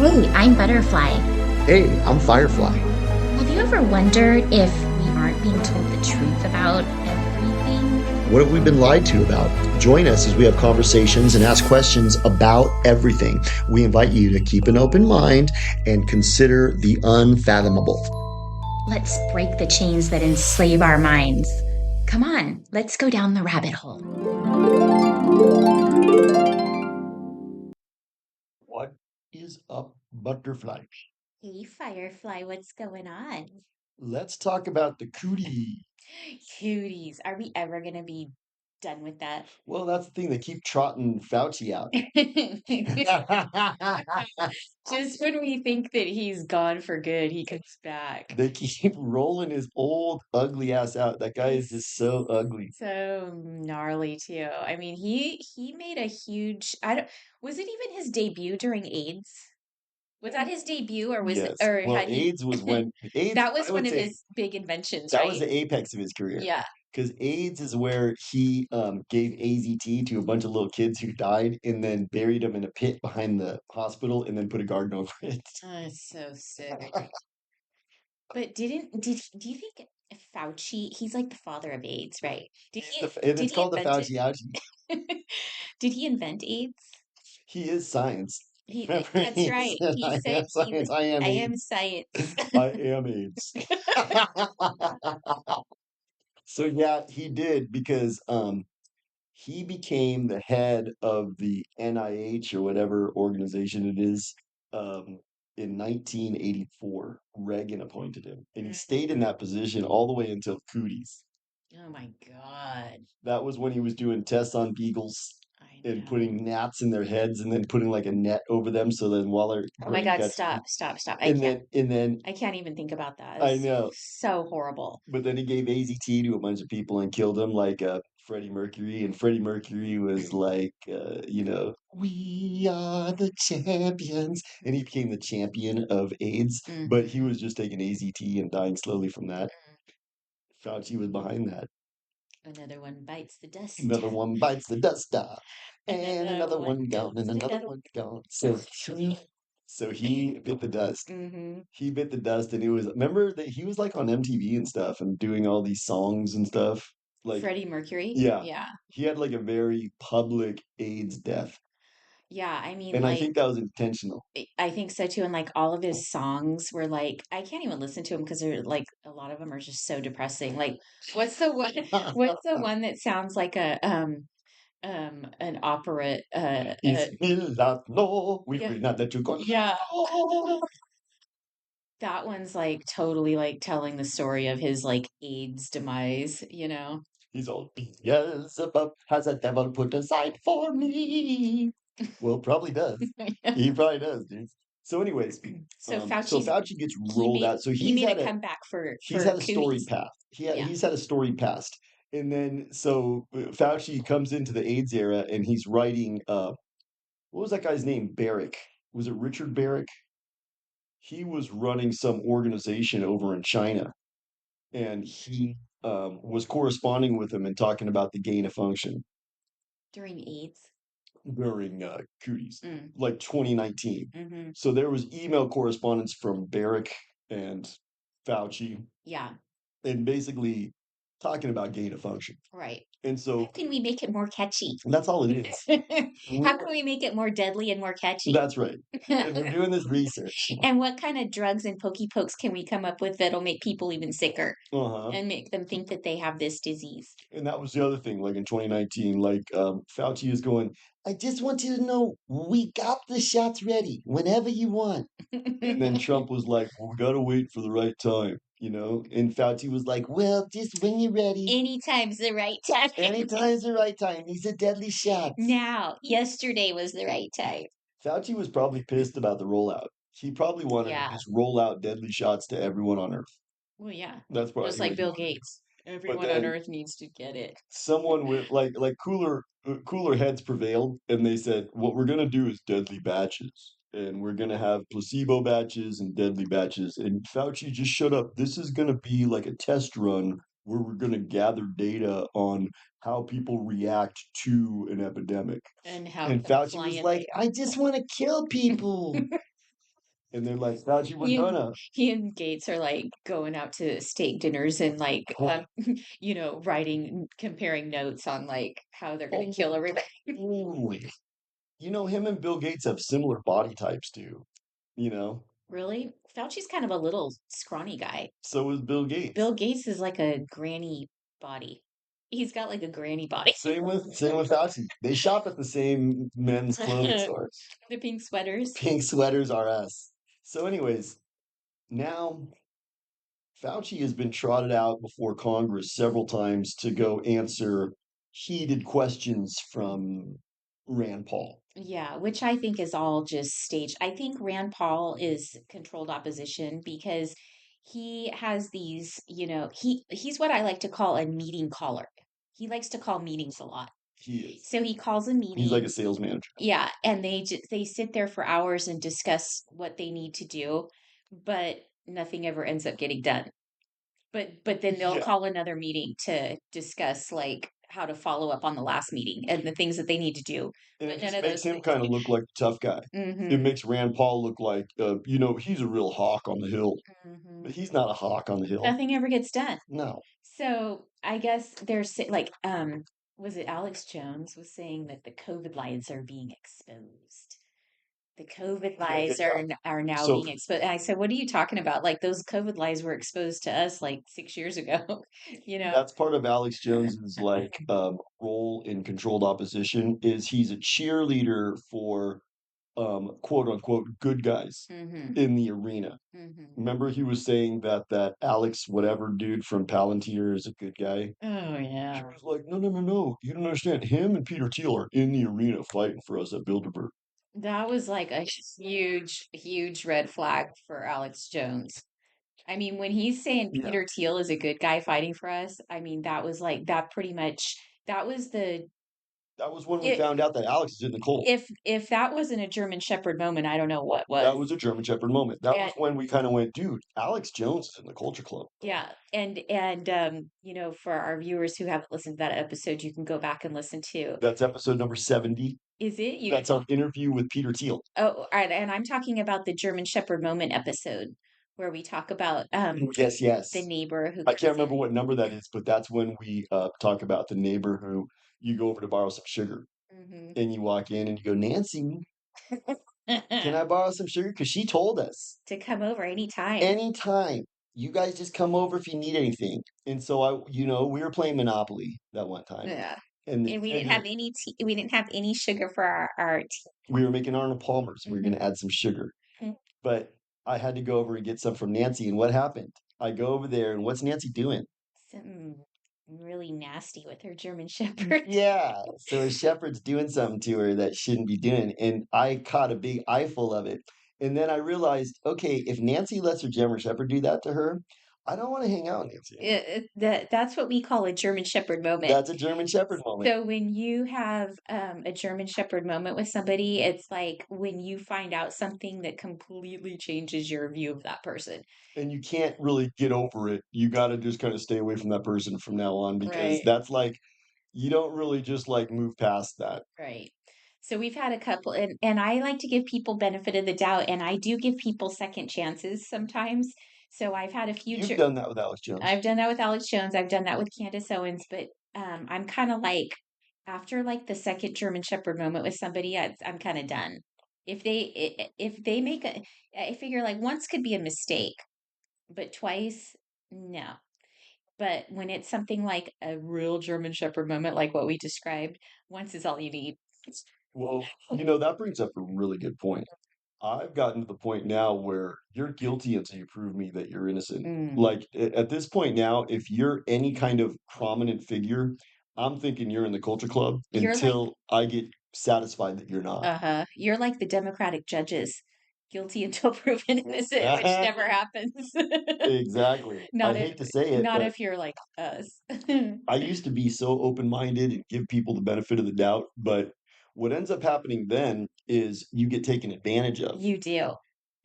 Hey, I'm Butterfly. Hey, I'm Firefly. Have you ever wondered if we aren't being told the truth about everything? What have we been lied to about? Join us as we have conversations and ask questions about everything. We invite you to keep an open mind and consider the unfathomable. Let's break the chains that enslave our minds. Come on, let's go down the rabbit hole. What is up, Butterfly? Hey, Firefly, what's going on? Let's talk about the cootie. Cooties, are we ever going to be done with that? Well, that's the thing. They keep trotting Fauci out. Just when we think that he's gone for good, he comes back. They keep rolling his old ugly ass out. That guy is just so ugly. So gnarly too. I mean, he made a huge, I don't, was it even his debut during AIDS? Was that his debut or was it, Yes. or Well, had he AIDS was when AIDS, that was I one would of say his big inventions, that was right? the apex of his career. Yeah. Because AIDS is where he gave AZT to a bunch of little kids who died and then buried them in a pit behind the hospital and then put a garden over it. Oh, it's so sick. But do you think Fauci, he's like the father of AIDS, right? And Did it's he called the invent Fauci ouchie. it? Did he invent AIDS? He is science. He, Remember, that's he right. said, He I said am science, I am I am AIDS. science. I am AIDS. So yeah, he did because he became the head of the NIH or whatever organization it is in 1984. Reagan appointed him, and he stayed in that position all the way until Cooties. Oh my God. That was when he was doing tests on beagles I and know. putting gnats in their heads, and then putting like a net over them so then while their Oh my brain God, got, stop. and then I can't even think about that. I It's know. so horrible. But then he gave AZT to a bunch of people and killed them, like Freddie Mercury. And Freddie Mercury was like, we are the champions. And he became the champion of AIDS, but he Hmm. was just taking AZT and dying slowly from that. Fauci was behind that. Another one bites the dust. Another one bites the dust off, and Another another one one gone, goes, and and another another one gone. So he bit the dust. hmm. He bit the dust, and it was, remember that he was like on MTV and stuff and doing all these songs and stuff. Like, Freddie Mercury? yeah, Yeah. he had like a very public AIDS death, Yeah, I mean, and I like, think that was intentional. I think so too. And like all of his songs were like, I can't even listen to them because they're like, a lot of them are just so depressing. Like, what's the one, what's the one that sounds like an opera, If we not know, we yeah, will not let you go. yeah. That one's like totally like telling the story of his like AIDS demise, you know? He's all, Beelzebub has a devil put aside for me. Well, probably does. He probably does, dude. So, anyways, So so Fauci's Fauci gets rolled out. So he made a comeback he's for had a storied Cooties. path. Yeah. He's had a storied past. And then so Fauci comes into the AIDS era and he's writing what was that guy's name? Barrick. Was it Richard Barrick? He was running some organization over in China, and he was corresponding with him and talking about the gain of function During AIDS. during Cooties, Mm, like 2019. hmm. So there was email correspondence from Barrick and Fauci, Yeah, and basically talking about gain of function. right. And How so can we make it more catchy? that's all it is. How can we make it more deadly and more catchy? That's right. And we're doing this research. And what kind of drugs and pokey pokes can we come up with that'll make people even sicker Uh-huh. and make them think that they have this disease? And that was the other thing, like in 2019, like Fauci is going, I just want you to know we got the shots ready whenever you want. And then Trump was like, well, we gotta wait for the right time, you know? And Fauci was like, well, just when you're ready. Anytime's the right time. Anytime's the right time. These are deadly shots. Now, yesterday was the right time. Fauci was probably pissed about the rollout. He probably wanted to Yeah. just roll out deadly shots to everyone on Earth. Well, yeah. That's Just probably what like he Bill wanted. Gates. But Everyone on then Earth needs to get it. someone with like cooler heads prevailed, and they said what we're going to do is deadly batches, and we're going to have placebo batches and deadly batches. And Fauci, just shut up. This is going to be like a test run where we're going to gather data on how people react to an epidemic. And how And Fauci was compliant like, they I just want to kill people. And they're like, Fauci, we're He and gonna. he and Gates are like going out to steak dinners and like writing comparing notes on like how they're gonna kill Oh, everybody. totally. Him and Bill Gates have similar body types too. You know, Really? Fauci's kind of a little scrawny guy. so is Bill Gates. Bill Gates is like a granny body. He's got like a granny body. Same with Fauci. They shop at the same men's clothing The store. pink sweaters. Pink sweaters are us. So, anyways, now Fauci has been trotted out before Congress several times to go answer heated questions from Rand Paul. Yeah, which I think is all just staged. I think Rand Paul is controlled opposition because he has these, he's what I like to call a meeting caller. He likes to call meetings a lot. He is. So he calls a He's like meeting. a sales manager. Yeah, and they sit there for hours and discuss what they need to do, but nothing ever ends up getting done. But then they'll Yeah. call another meeting to discuss like how to follow up on the last meeting and the things that they need to do. And But it none just of makes those him things. kind of look like a tough guy. It Mm-hmm. makes Rand Paul look like, he's a real hawk on the hill. Mm-hmm. But he's not a hawk on the hill. Nothing ever gets done. No. So I guess there's like was it Alex Jones was saying that the COVID lies are being exposed. The COVID Yeah, yeah, lies yeah. are now So being exposed. And I said, "What are you talking about? Like those COVID lies were exposed to us like 6 years ago, you know?" that's part of Alex Jones's like role in controlled opposition is he's a cheerleader for quote unquote good guys Mm-hmm. in the arena. Mm-hmm. Remember he was saying that Alex whatever dude from Palantir is a good guy. Oh He yeah. was like, no, no, no, no. You don't understand. Him and Peter Thiel are in the arena fighting for us at Bilderberg. That was like a huge, huge red flag for Alex Jones. I mean, when he's saying Yeah. Peter Thiel is a good guy fighting for us, I mean, that was like that pretty much that was the That was when we it, found out that Alex is in the cold. if that wasn't a German Shepherd moment, I don't know what That was. was a German Shepherd moment. That And was when we kind of went, dude, Alex Jones is in the Culture Club. yeah, and for our viewers who haven't listened to that episode, you can go back and listen to. That's episode number 70. Is it you? That's our interview with Peter Thiel. Oh, all right, and I'm talking about the German Shepherd moment episode where we talk about Yes, the yes. neighbor who I comes can't remember what number that is, but that's when we talk about the neighbor who you go over to borrow some sugar in. and you walk in and you go, Nancy, can Hmm. I borrow some sugar? Because she told us To come over anytime. anytime. You guys just come over if you need anything. And so we were playing Monopoly that one time. Yeah. And the And we didn't sugar, have any tea. We didn't have any sugar for our tea. we were making Arnold Palmer's. We were going Hmm. to add some sugar. But I had to go over and get some from Nancy. And what happened? I go over there, and what's Nancy doing? Something really nasty with her German Shepherd. Yeah. So a shepherd's doing something to her that shouldn't be doing. And I caught a big eyeful of it. And then I realized, okay, if Nancy lets her German shepherd do that to her, I don't want to hang out with Nancy anymore. That's what we call a German Shepherd moment. That's a German shepherd moment. So when you have a German Shepherd moment with somebody, it's like when you find out something that completely changes your view of that person. And you can't really get over it. You got to just kind of stay away from that person from now on because Right. that's like, you don't really just like move past that. Right. So we've had a couple, and I like to give people benefit of the doubt, and I do give people second chances sometimes. So I've had a few. You've done that with Alex Jones. I've done that with Alex Jones. I've done that with Candace Owens, but I'm kind of like after like the second German Shepherd moment with somebody, I'm kind of done. If they make a, I figure like once could be a mistake, but twice, no. But when it's something like a real German Shepherd moment, like what we described, once is all you need. Well, that brings up a really good point. I've gotten to the point now where you're guilty until you prove me that you're innocent. Mm. Like at this point now, if you're any kind of prominent figure, I'm thinking you're in the culture club You're like, until I get satisfied that you're not. you're like the Democratic judges, guilty until proven innocent, which never happens. Exactly. I Not if, hate to say it, not but if you're like us. I used to be so open-minded and give people the benefit of the doubt, but what ends up happening then is you get taken advantage of. You do.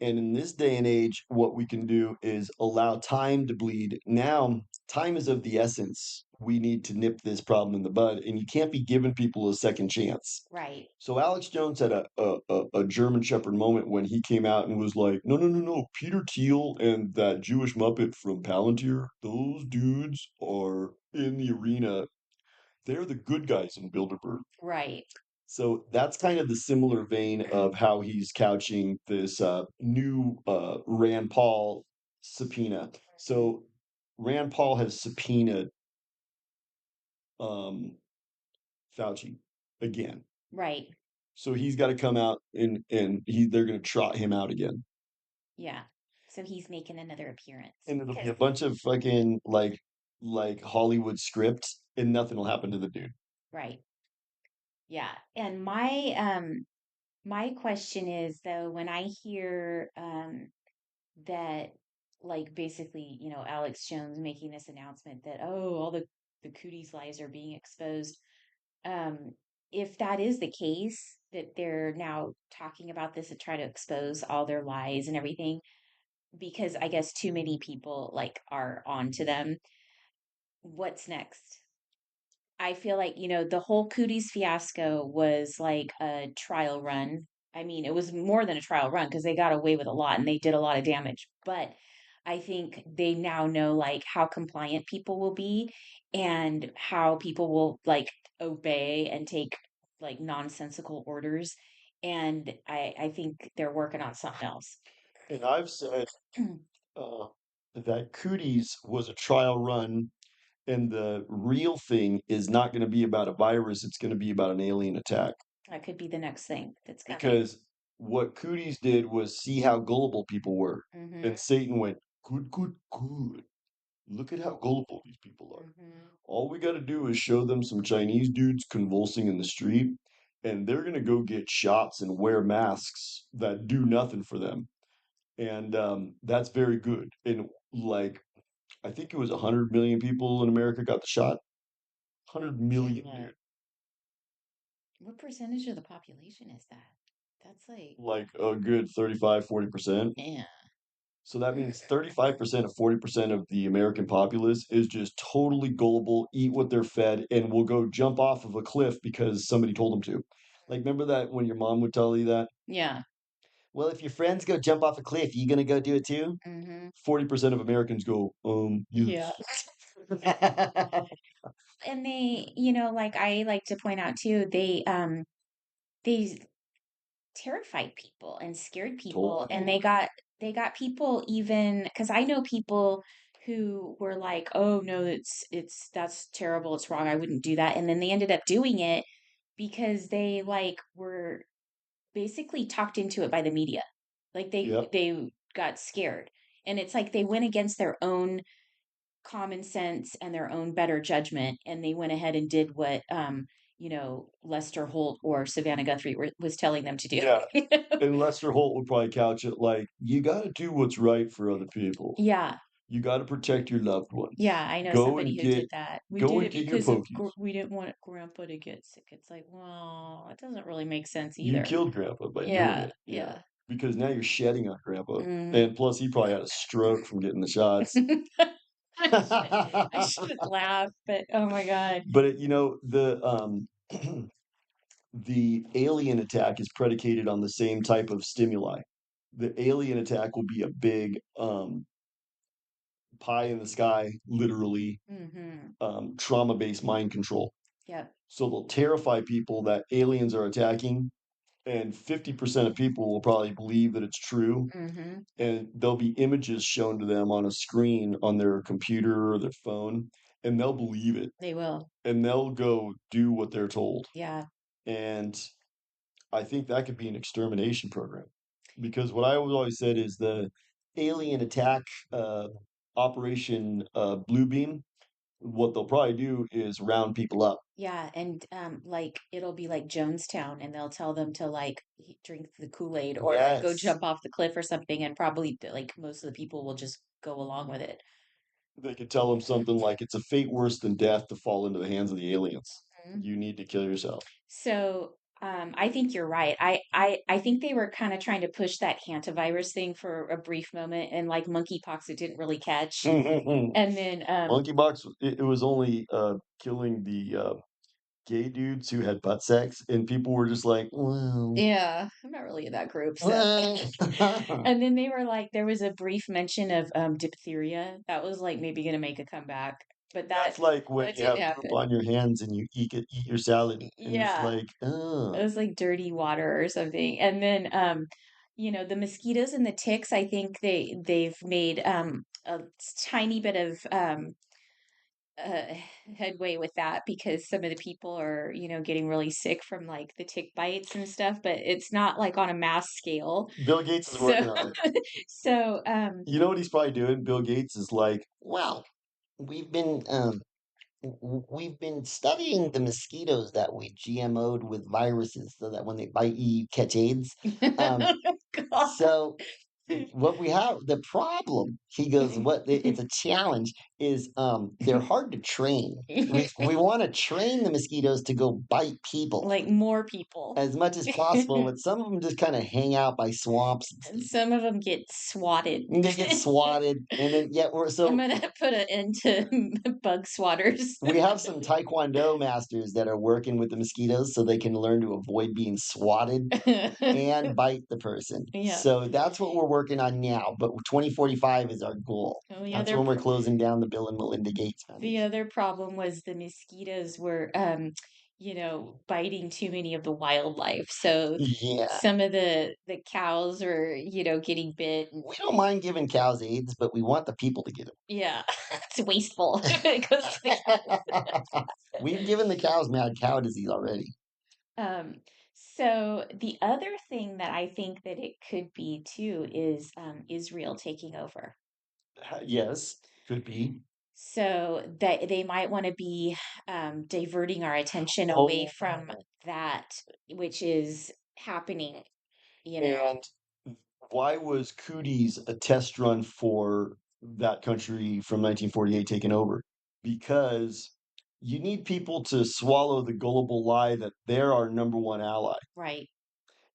And in this day and age, what we can do is allow time to bleed. Now, time is of the essence. We need to nip this problem in the bud, and you can't be giving people a second chance. Right. So Alex Jones had a German Shepherd moment when he came out and was like, no, no, no, no. Peter Thiel and that Jewish Muppet from Palantir, those dudes are in the arena. They're the good guys in Bilderberg. Right. So that's kind of the similar vein of how he's couching this new Rand Paul subpoena. Mhm. So Rand Paul has subpoenaed um, Fauci again. Right. So he's got to come out and they're going to trot him out again. Yeah. So he's making another appearance And it'll be because a bunch of fucking like Hollywood script and nothing will happen to the dude. right. Yeah. And my question is though, when I hear that like basically, Alex Jones making this announcement that all the cooties lies are being exposed, um if that is the case that they're now talking about this and try to expose all their lies and everything because I guess too many people like are onto them, what's next? I feel like, the whole Cooties fiasco was like a trial run. I mean, it was more than a trial run because they got away with a lot and they did a lot of damage. But I think they now know like how compliant people will be and how people will like obey and take like nonsensical orders. And I think they're working on something else. And I've said uh, that Cooties was a trial run, and the real thing is not going to be about a virus, it's going to be about an alien attack. That could be the next thing that's coming. Because what Cooties did was see how gullible people were. Mm-hmm. And Satan went, good, good, good. Look at how gullible these people are. Mm-hmm. All we got to do is show them some Chinese dudes convulsing in the street, and they're going to go get shots and wear masks that do nothing for them. And that's very good. And like, I think it was 100 million people in America got the shot. 100 million, Shit. dude. What percentage of the population is that? That's like, Like a good 35, 40%. yeah. So that means 35% of 40% of the American populace is just totally gullible, eat what they're fed, and will go jump off of a cliff because somebody told them to. Like, remember that when your mom would tell you that? Yeah. Well, if your friends go jump off a cliff, you gonna go do it too? Mm-hmm. 40% of Americans go, Yeah. yes. And they, like I like to point out too, they terrified people and scared people and Totally. they got people even because I know people who were like, oh no, that's terrible, it's wrong, I wouldn't do that. And then they ended up doing it because they like were basically talked into it by the media. Like Yep. they got scared. And it's like they went against their own common sense and their own better judgment and they went ahead and did what Lester Holt or Savannah Guthrie was telling them to do. Yeah. And Lester Holt would probably couch it like, you got to do what's right for other people. Yeah. You got to protect your loved Yeah, ones. I know Go somebody and who did get that. We go did and it get your because pokies. we didn't want grandpa to get sick. It's like, well, it doesn't really make sense You either. killed grandpa by doing Yeah, it. Yeah. yeah. Because now you're shedding on grandpa. Mm. And plus he probably had a stroke from getting the shots. I shouldn't laugh, but oh my God. But the the alien attack is predicated on the same type of stimuli. The alien attack will be a big pie in the sky, literally, Mm-hmm. trauma-based mind control. Yep. So they'll terrify people that aliens are attacking, and 50% of people will probably believe that it's true. Mm-hmm. And there'll be images shown to them on a screen on their computer or their phone, and they'll believe it. They will. And they'll go do what they're told. Yeah. And I think that could be an extermination program. Because what I always said is the alien attack Operation Bluebeam, what they'll probably do is round people up. Yeah, and like it'll be like Jonestown, and they'll tell them to like drink the Kool-Aid or like go Yes. jump off the cliff or something, and probably like most of the people will just go along with it. They could tell them something like it's a fate worse than death to fall into the hands of the aliens. Mhm. You need to kill yourself. So I think you're right. I think they were kind of trying to push that hantavirus thing for a brief moment, and like monkeypox, it didn't really catch. And then, Monkeypox, it was only killing the gay dudes who had butt sex, and people were just like, well, yeah, I'm not really in that group. So, well. and then they were like, there was a brief mention of diphtheria that was like maybe going to make a comeback, but That's like when that you didn't have poop happen. on your hands and you eat your salad, and it's Yeah, like, it was like dirty water or something. And then, the mosquitoes and the ticks, I think they've made a tiny bit of uh, headway with that because some of the people are, getting really sick from like the tick bites and stuff, but it's not like on a mass scale. Bill Gates is So, working on it. so, You know what he's probably doing? Bill Gates is like, well, we've been we've been studying the mosquitoes that we GMO'd with viruses so that when they bite you, you catch AIDS. Um, God. so what we have, the problem, he goes, it's a challenge, is they're hard to train. We want to train the mosquitoes to go bite people Like more people. as much as possible, but some of them just kind of hang out by swamps and And stuff. some of them get swatted. And they get swatted, and then yet we're I'm so gonna put an end to bug swatters. we have some taekwondo masters that are working with the mosquitoes so they can learn to avoid being swatted and bite the person. Yeah. So that's what we're working on now. But 2045 is our goal. Oh, yeah. That's when we're closing down the Bill and Melinda Gates The Foundation. other problem was the mosquitoes were, biting too many of the wildlife. So Yeah. some of the cows were, getting bit. We don't mind giving cows AIDS, but we want the people to get Yeah, it's wasteful. It goes to the them. We've given the cows mad cow disease already. So the other thing that I think that it could be too is Israel taking over. Yes, could be. So that they might want to be diverting our attention away Oh, from that, which is happening, you know. and why was Cooties a test run for that country from 1948 taken over? Because you need people to swallow the gullible lie that they're our number one ally Right.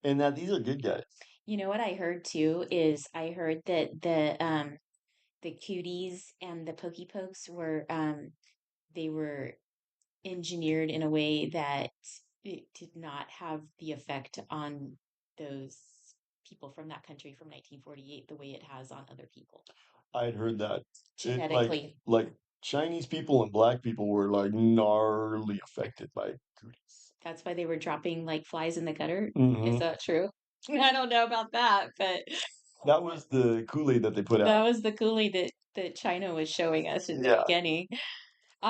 and that these are good guys. You know what I heard too is I heard that the cuties and the pokey pokes were they were engineered in a way that it did not have the effect on those people from that country from 1948 the way it has on other people I'd heard that. It genetically. like Chinese people and black people were like gnarly affected by Cooties. That's why they were dropping like flies in the gutter. Is Hmm. that true? I don't know about that, but That was the Kool-Aid that they put out. that was the Kool-Aid that China was showing us in the Yeah. beginning. Well,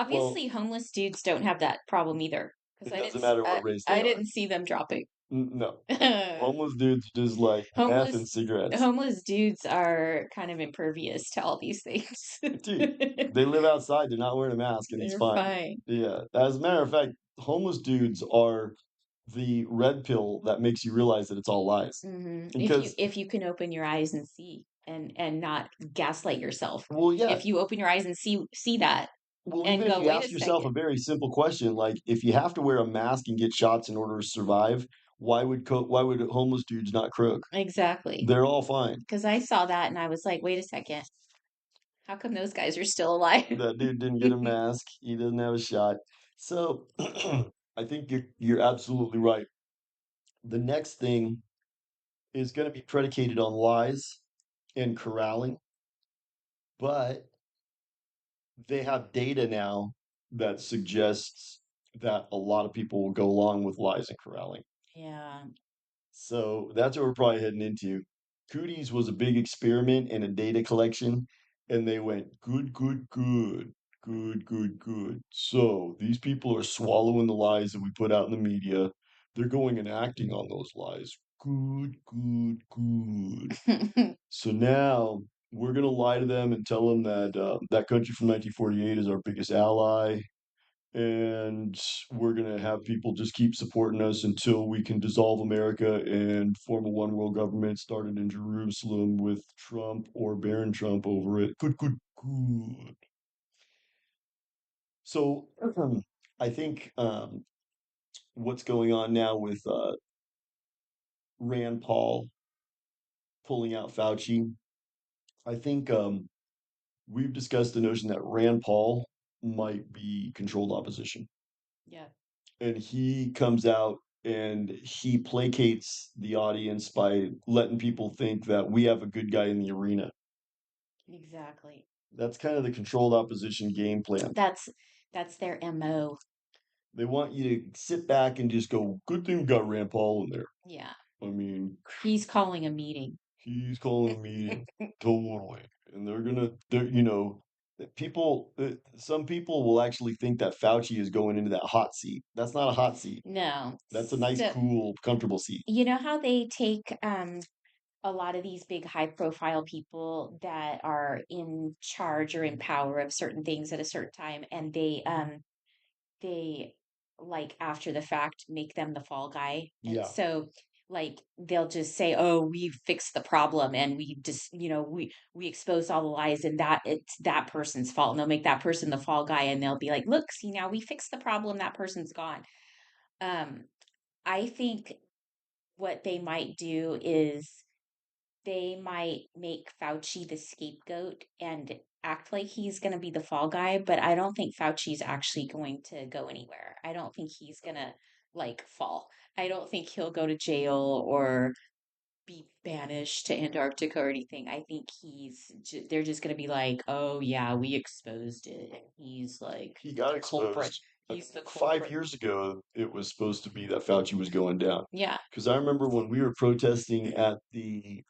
Obviously, homeless dudes don't have that problem either because it doesn't matter what race they I are. didn't see them dropping. No. Homeless dudes just like meth and homeless cigarettes. homeless dudes are kind of impervious to all these things. Dude, they live outside. They're not wearing a mask, and it's They're fine. fine. Yeah. As a matter of fact, homeless dudes are the red pill that makes you realize that it's all lies. If you Because, if you can open your eyes and see and not gaslight yourself. well, yeah. If you open your eyes and see that Well, and even if go, you wait a ask yourself second. a very simple question, like if you have to wear a mask and get shots in order to survive, why would homeless dudes not croak? Exactly. They're all fine. Because I saw that and I was like, wait a second. How come those guys are still alive? That dude didn't get a mask. He doesn't have a shot. So I think you're absolutely right. The next thing is going to be predicated on lies and corralling, but they have data now that suggests that a lot of people will go along with lies and corralling. Yeah. So that's what we're probably heading into. Cooties was a big experiment and a data collection, and they went good, good, good, good, good, good. So these people are swallowing the lies that we put out in the media. They're going and acting on those lies. Good, good, good. So now we're gonna lie to them and tell them that that country from 1948 is our biggest ally, and we're going to have people just keep supporting us until we can dissolve America and form a one world government started in Jerusalem with Trump or Barron Trump over it. Good, good, good. So I think what's going on now with Rand Paul pulling out Fauci. I think we've discussed the notion that Rand Paul might be controlled opposition. Yeah, And he comes out and he placates the audience by letting people think that we have a good guy in the arena. exactly. That's kind of the controlled opposition game plan. That's their MO. They want you to sit back and just go, good thing we got Rand Paul in there. Yeah. I mean, He's calling a meeting. he's calling a meeting totally. And people, some people will actually think that Fauci is going into that hot seat. That's not a hot seat. No. That's a nice, So, cool, comfortable seat. you know how they take a lot of these big high profile people that are in charge or in power of certain things at a certain time, and they like after the fact make them the fall guy. And Yeah. so like they'll just say, oh, we fixed the problem, and we just, we exposed all the lies, and that it's that person's fault, and they'll make that person the fall guy, and they'll be like, look, see, now we fixed the problem, that person's gone. um I think what they might do is they might make Fauci the scapegoat and act like he's going to be the fall guy, but I don't think Fauci's actually going to go anywhere. I don't think he's going to like fall. I don't think he'll go to jail or be banished to Antarctica or anything. I think they're just going to be like, "Oh yeah, we exposed it. And he's like He got the culprit. exposed. He's the 5 culprit." years ago, it was supposed to be that Fauci was going down. Yeah. Because I remember when we were protesting at the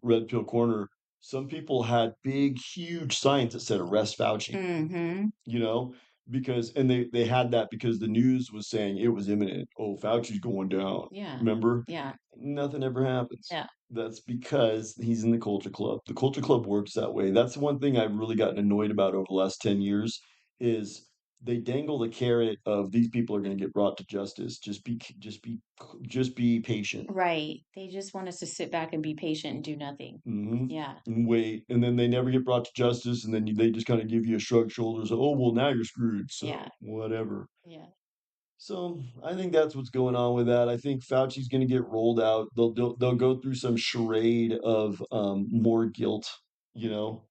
Red Pill Corner, some people had big, huge signs that said "Arrest Fauci." Mhm. You know, because and they had that because the news was saying it was imminent. Oh, Fauci's going down. Yeah. Remember? Yeah. Nothing ever happens. Yeah. That's because he's in the culture club. The culture club works that way. That's one thing I've really gotten annoyed about over the last 10 years is they dangle the carrot of these people are going to get brought to justice. Just be patient. Right. They just want us to sit back and be patient and do nothing. Hmm. Yeah. And wait, and then they never get brought to justice, and then they just kind of give you a shrug shoulders. Oh, well, now you're screwed. Yeah. So whatever. Yeah. So I think that's what's going on with that. I think Fauci's going to get rolled out. They'll go through some charade of more guilt, you know,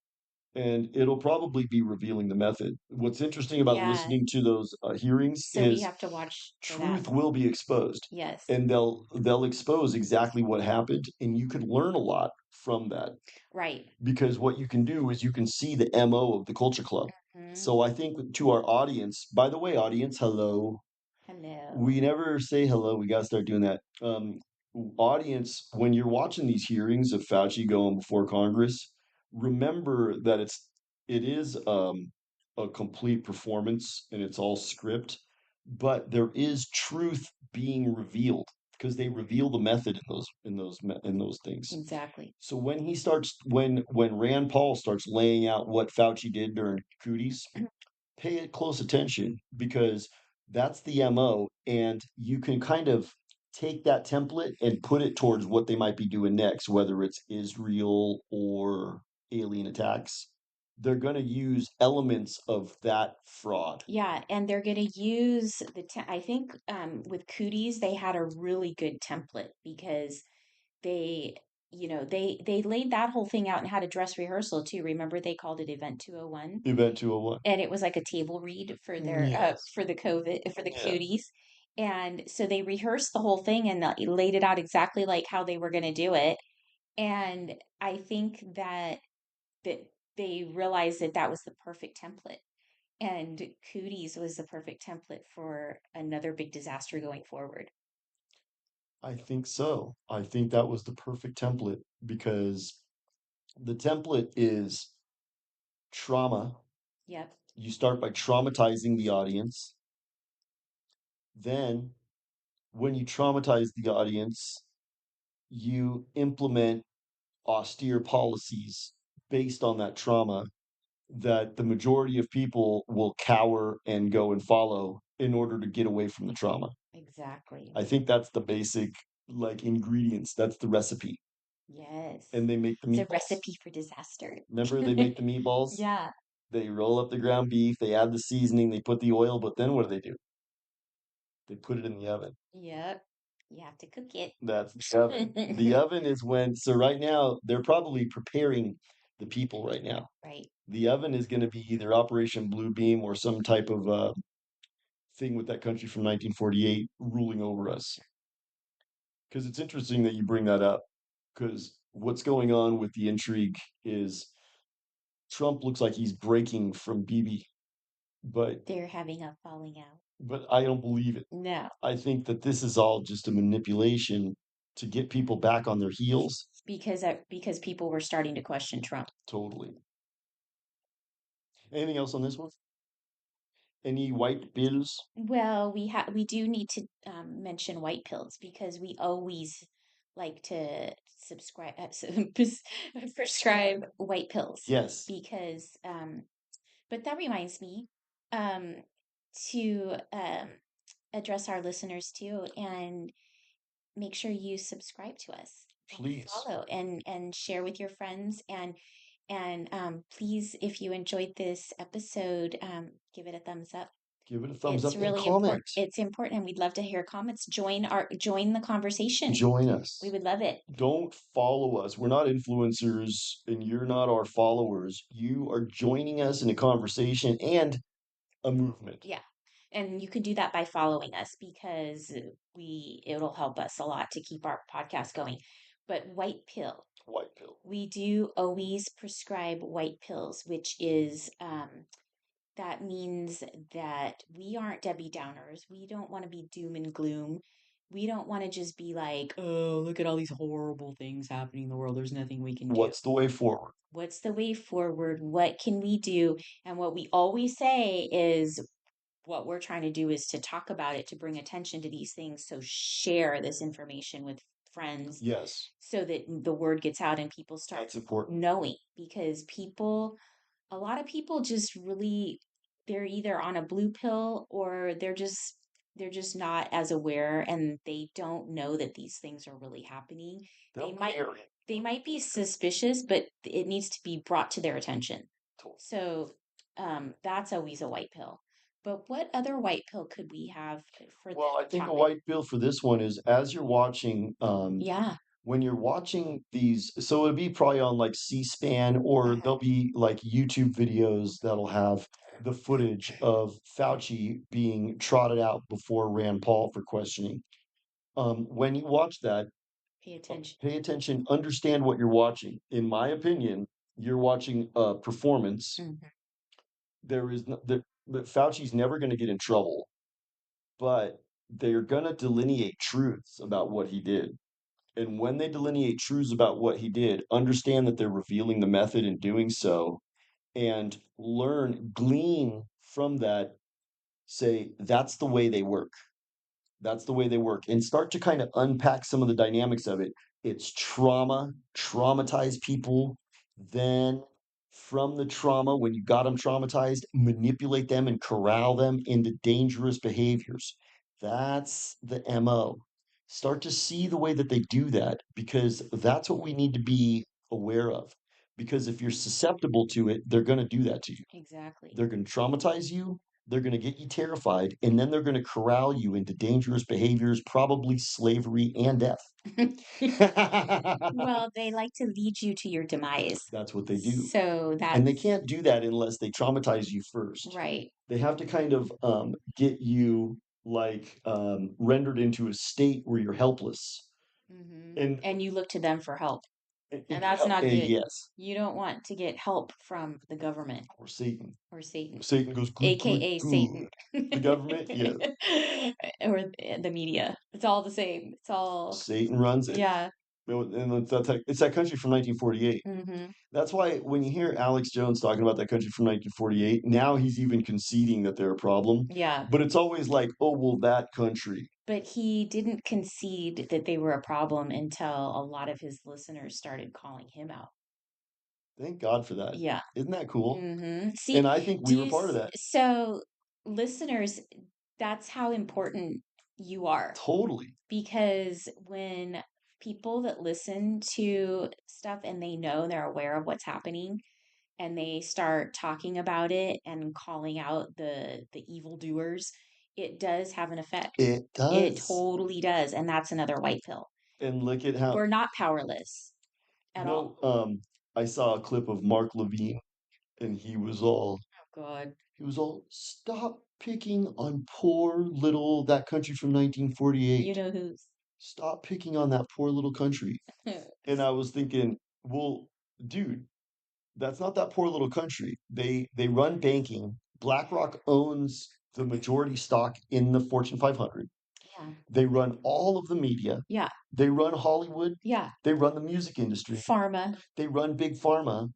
and it'll probably be revealing the method. What's interesting about Yeah. listening to those hearings So we is have to watch for that. truth will be exposed, Yes. and they'll expose exactly what happened, and you could learn a lot from that Right. because what you can do is you can see the MO of the culture club. Hmm. So I think to our audience, by the way, audience, hello, Hello. we never say hello. We got to start doing that. Audience, when you're watching these hearings of Fauci going before Congress, remember that it is a complete performance and it's all script, but there is truth being revealed because they reveal the method in those things. Exactly. So when Rand Paul starts laying out what Fauci did during Cooties, pay it close attention because that's the MO, and you can kind of take that template and put it towards what they might be doing next, whether it's Israel or alien attacks. They're going to use elements of that fraud. Yeah, and they're going to use I think with Cooties they had a really good template because they they laid that whole thing out and had a dress rehearsal too. Remember they called it Event 201, Event 201. and it was like a table read for their Yes. for the COVID for the Yeah. Cooties. And so they rehearsed the whole thing and laid it out exactly like how they were going to do it. And I think that they realized that that was the perfect template. And Cooties was the perfect template for another big disaster going forward. I think so. I think that was the perfect template because the template is trauma. Yep. You start by traumatizing the audience. Then, when you traumatize the audience, you implement austere policies based on that trauma that the majority of people will cower and go and follow in order to get away from the trauma. Exactly. I think that's the basic like ingredients. That's the recipe. Yes. And they make the It's a meatballs. recipe for disaster. Remember they make the meatballs? Yeah. They roll up the ground beef, they add the seasoning, they put the oil, but then what do they do? They put it in the oven. Yep. You have to cook it. That's the oven. The oven is so right now they're probably preparing the people right now. Right. The oven is going to be either Operation Blue Beam or some type of thing with that country from 1948 ruling over us. Because it's interesting that you bring that up. Because what's going on with the intrigue is Trump looks like he's breaking from Bibi, but They're having a falling out. I don't believe it. No. I think that this is all just a manipulation to get people back on their heels. Because people were starting to question Trump. Totally. Anything else on this one? Any white bills? Well, we do need to mention white pills because we always like to subscribe prescribe white pills Yes. because but that reminds me um to address our listeners too and make sure you subscribe to us and Please. follow and share with your friends and please, if you enjoyed this episode, give it a thumbs up. Give it a thumbs It's up and really comment. important. It's important, and we'd love to hear comments. Join the conversation. Join us. We would love it. Don't follow us. We're not influencers and you're not our followers. You are joining us in a conversation and a movement. Yeah. And you can do that by following us because it'll help us a lot to keep our podcast going. But white pill. White pill. We do always prescribe white pills, which is that means that we aren't Debbie Downers. We don't want to be doom and gloom. We don't want to just be like, oh, look at all these horrible things happening in the world. There's nothing we can do. What's the way forward? What's the way forward? What can we do? And what we always say is what we're trying to do is to talk about it, to bring attention to these things. So share this information with friends. Yes. So that the word gets out and people start That's important. knowing because a lot of people just really, they're either on a blue pill or they're just not as aware and they don't know that these things are really happening. They might be suspicious, but it needs to be brought to their attention. So that's always a white pill. But what other white pill could we have for the Well, I think a topic? white pill for this one is as you're watching, Yeah. when you're watching these, so it'll be probably on like C-SPAN or there'll be like YouTube videos that'll have the footage of Fauci being trotted out before Rand Paul for questioning. When you watch that, pay attention, understand what you're watching. In my opinion, you're watching a performance. Mhm. There is no, that Fauci's never going to get in trouble, but they're going to delineate truths about what he did. And when they delineate truths about what he did, understand that they're revealing the method in doing so and glean from that, say, that's the way they work. That's the way they work. And start to kind of unpack some of the dynamics of it. It's traumatize people. Then, from the trauma, when you got them traumatized, manipulate them and corral them into dangerous behaviors. That's the MO. Start to see the way that they do that because that's what we need to be aware of. Because if you're susceptible to it, they're going to do that to you. Exactly. They're going to traumatize you. They're going to get you terrified, and then they're going to corral you into dangerous behaviors, probably slavery and death. Well, they like to lead you to your demise. That's what they do. So And they can't do that unless they traumatize you first. right. They have to kind of get you like rendered into a state where you're helpless. And you look to them for help. And that's help, not good. yes. You don't want to get help from the government Or Satan. Satan. Satan goes good, AKA good, Satan. good. The government, yes. Or the media. It's all the same. It's all Satan runs it. Yeah. And it's that country from 1948. That's why when you hear Alex Jones talking about that country from 1948, now he's even conceding that they're a problem. Yeah. But it's always like, oh, well, that country. But he didn't concede that they were a problem until a lot of his listeners started calling him out. Thank God for that. Yeah. Isn't that cool? See, and I think we were part of that. So, listeners, that's how important you are. Totally. Because when people that listen to stuff and they know they're aware of what's happening and they start talking about it and calling out the evildoers it does have an effect. It It does. totally does. And that's another white pill. And look at how, We're not powerless you at know, all. I saw a clip of Mark Levine and Oh God. he was all, stop picking on poor little, that country from You 1948. know who's Stop picking on that poor little country. And I was thinking, well, dude, that's not that poor little country. They run banking. BlackRock owns the majority stock in the Fortune 500. yeah. They run all of the media. Yeah. They run Hollywood. Yeah. They run the music industry. Pharma, They run big pharma.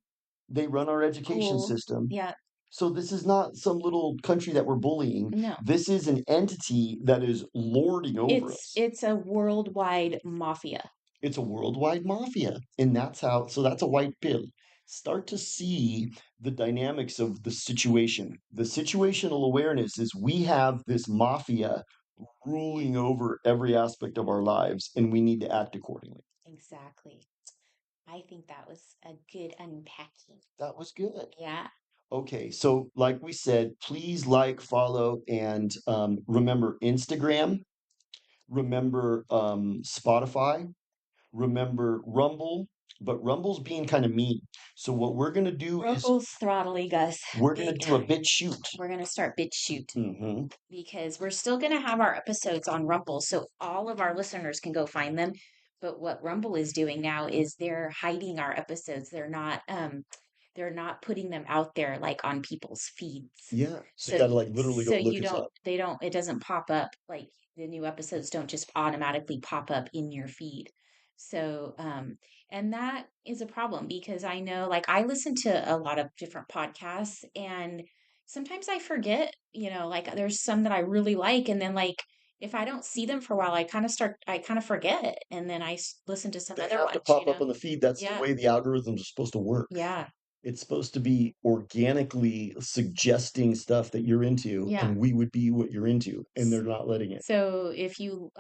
They run our education school. system. Yeah. So this is not some little country that we're bullying. No. This is an entity that is lording over us. It's a worldwide mafia. It's a worldwide mafia. And that's how, so that's a white pill. Start to see the dynamics of the situation. The situational awareness is we have this mafia ruling over every aspect of our lives, and we need to act accordingly. Exactly. I think that was a good unpacking. That was good. Yeah. Okay, so like we said, please like, follow, and remember Instagram, remember Spotify, remember Rumble, but Rumble's being kind of mean. So what we're gonna do is Rumble's throttling us we're gonna big do a time. bit shoot. We're going to start BitChute Hmm. because we're still going to have our episodes on Rumble so all of our listeners can go find them. But what Rumble is doing now is they're hiding our episodes. They're not putting them out there like on people's feeds. Yeah, so you So gotta like literally go so look you us don't up. they don't it doesn't pop up like the new episodes don't just automatically pop up in your feed. So and that is a problem because I know like I listen to a lot of different podcasts and sometimes I forget, like there's some that I really like and then like if I don't see them for a while I kind of forget and then listen to some They other have to ones. pop up on the feed. That's the Yeah. way the algorithms are supposed to work. Yeah. It's supposed to be organically suggesting stuff that you're into, Yeah. and we would be what you're into, and they're not letting it. So if you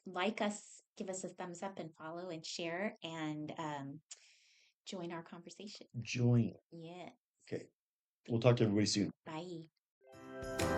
like us, give us a thumbs up and follow and share and join our conversation. Join. Yes. Okay. We'll talk to everybody soon. Bye.